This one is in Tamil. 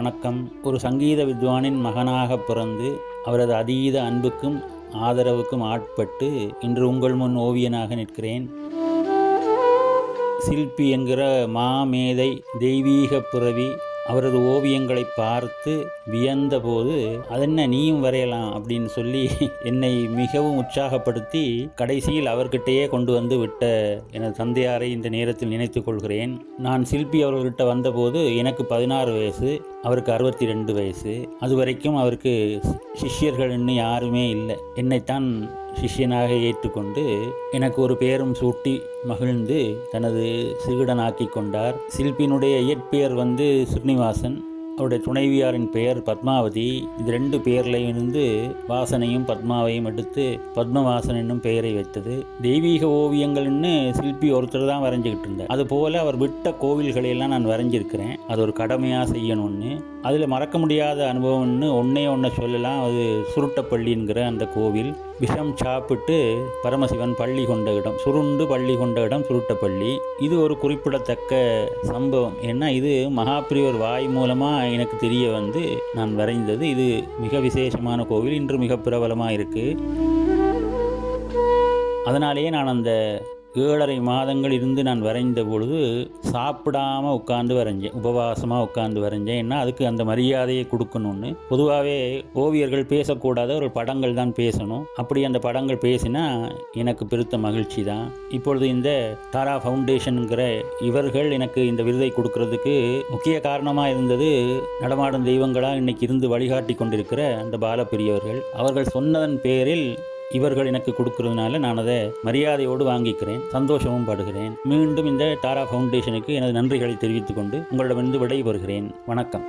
வணக்கம். ஒரு சங்கீத வித்வானின் மகனாக பிறந்து அவரது அதீத அன்புக்கும் ஆதரவுக்கும் ஆட்பட்டு இன்று உங்கள் முன் ஓவியனாக நிற்கிறேன். சில்பி என்கிற மாமேதை தெய்வீக பிறவி அவரது ஓவியங்களை பார்த்து வியந்தபோது, அதென்ன நீயும் வரையலாம் அப்படின்னு சொல்லி என்னை மிகவும் உற்சாகப்படுத்தி கடைசியில் அவர்கிட்டயே கொண்டு வந்து விட்ட எனது தந்தையாரை இந்த நேரத்தில் நினைத்து கொள்கிறேன். நான் சில்பி அவர்கிட்ட வந்தபோது எனக்கு 16 வயசு, அவருக்கு 62 வயசு. அது வரைக்கும் அவருக்கு சிஷ்யர்கள் இன்னும் யாருமே இல்லை. என்னைத்தான் சிஷ்யனாக ஏற்றுக்கொண்டு எனக்கு ஒரு பேரும் சூட்டி மகிழ்ந்து தனது சீடனாக்கி கொண்டார். சில்பியினுடைய இயற்பெயர் ஸ்ரீனிவாசன், அவருடைய துணைவியாரின் பெயர் பத்மாவதி. இது 2 பெயர்லையும் இருந்து வாசனையும் பத்மாவையும் எடுத்து பத்மவாசன் என்னும் பெயரை வைத்தது. தெய்வீக ஓவியங்கள்னு சில்பி ஒருத்தர் தான் வரைஞ்சிக்கிட்டு இருந்தார். அதுபோல் அவர் விட்ட கோவில்களையெல்லாம் நான் வரைஞ்சிருக்கிறேன். அது ஒரு கடமையாக செய்யணும்னு. அதில் மறக்க முடியாத அனுபவம்னு ஒன்றை சொல்லலாம். அது சுருட்டப்பள்ளிங்கிற அந்த கோவில். விஷம் சாப்பிட்டு பரமசிவன் பள்ளி கொண்ட இடம், சுருண்டு பள்ளி கொண்ட இடம் சுருட்டப்பள்ளி. இது ஒரு குறிப்பிடத்தக்க சம்பவம். ஏன்னா இது மகாபிரிவர் வாய் மூலமாக எனக்கு தெரிய நான் வரைந்தது. இது மிக விசேஷமான கோவில், இன்று மிக பிரபலமாக இருக்குது. அதனாலேயே நான் அந்த 7.5 மாதங்கள் இருந்து நான் வரைந்த பொழுது சாப்பிடாமல் உட்காந்து வரைஞ்சேன், உபவாசமாக உட்காந்து வரைஞ்சேன். ஏன்னா அதுக்கு அந்த மரியாதையை கொடுக்கணும்னு. பொதுவாகவே ஓவியர்கள் பேசக்கூடாத ஒரு படங்கள் தான் பேசணும். அப்படி அந்த படங்கள் பேசினா எனக்கு பெருத்த மகிழ்ச்சி தான். இப்பொழுது இந்த தாரா ஃபவுண்டேஷனுங்கிற இவர்கள் எனக்கு இந்த விருதை கொடுக்கறதுக்கு முக்கிய காரணமாக இருந்தது, நடமாடும் தெய்வங்களாக இன்னைக்கு இருந்து வழிகாட்டி கொண்டிருக்கிற அந்த பாலப்பிரியவர்கள். அவர்கள் சொன்னதன் பேரில் இவர்கள் எனக்கு கொடுக்கறதுனால நான் அதை மரியாதையோடு வாங்கிக்கிறேன், சந்தோஷமும் படுகிறேன். மீண்டும் இந்த தாரா ஃபவுண்டேஷனுக்கு எனது நன்றிகளை தெரிவித்துக் கொண்டு உங்களிடமிருந்து விடைபெறுகிறேன். வணக்கம்.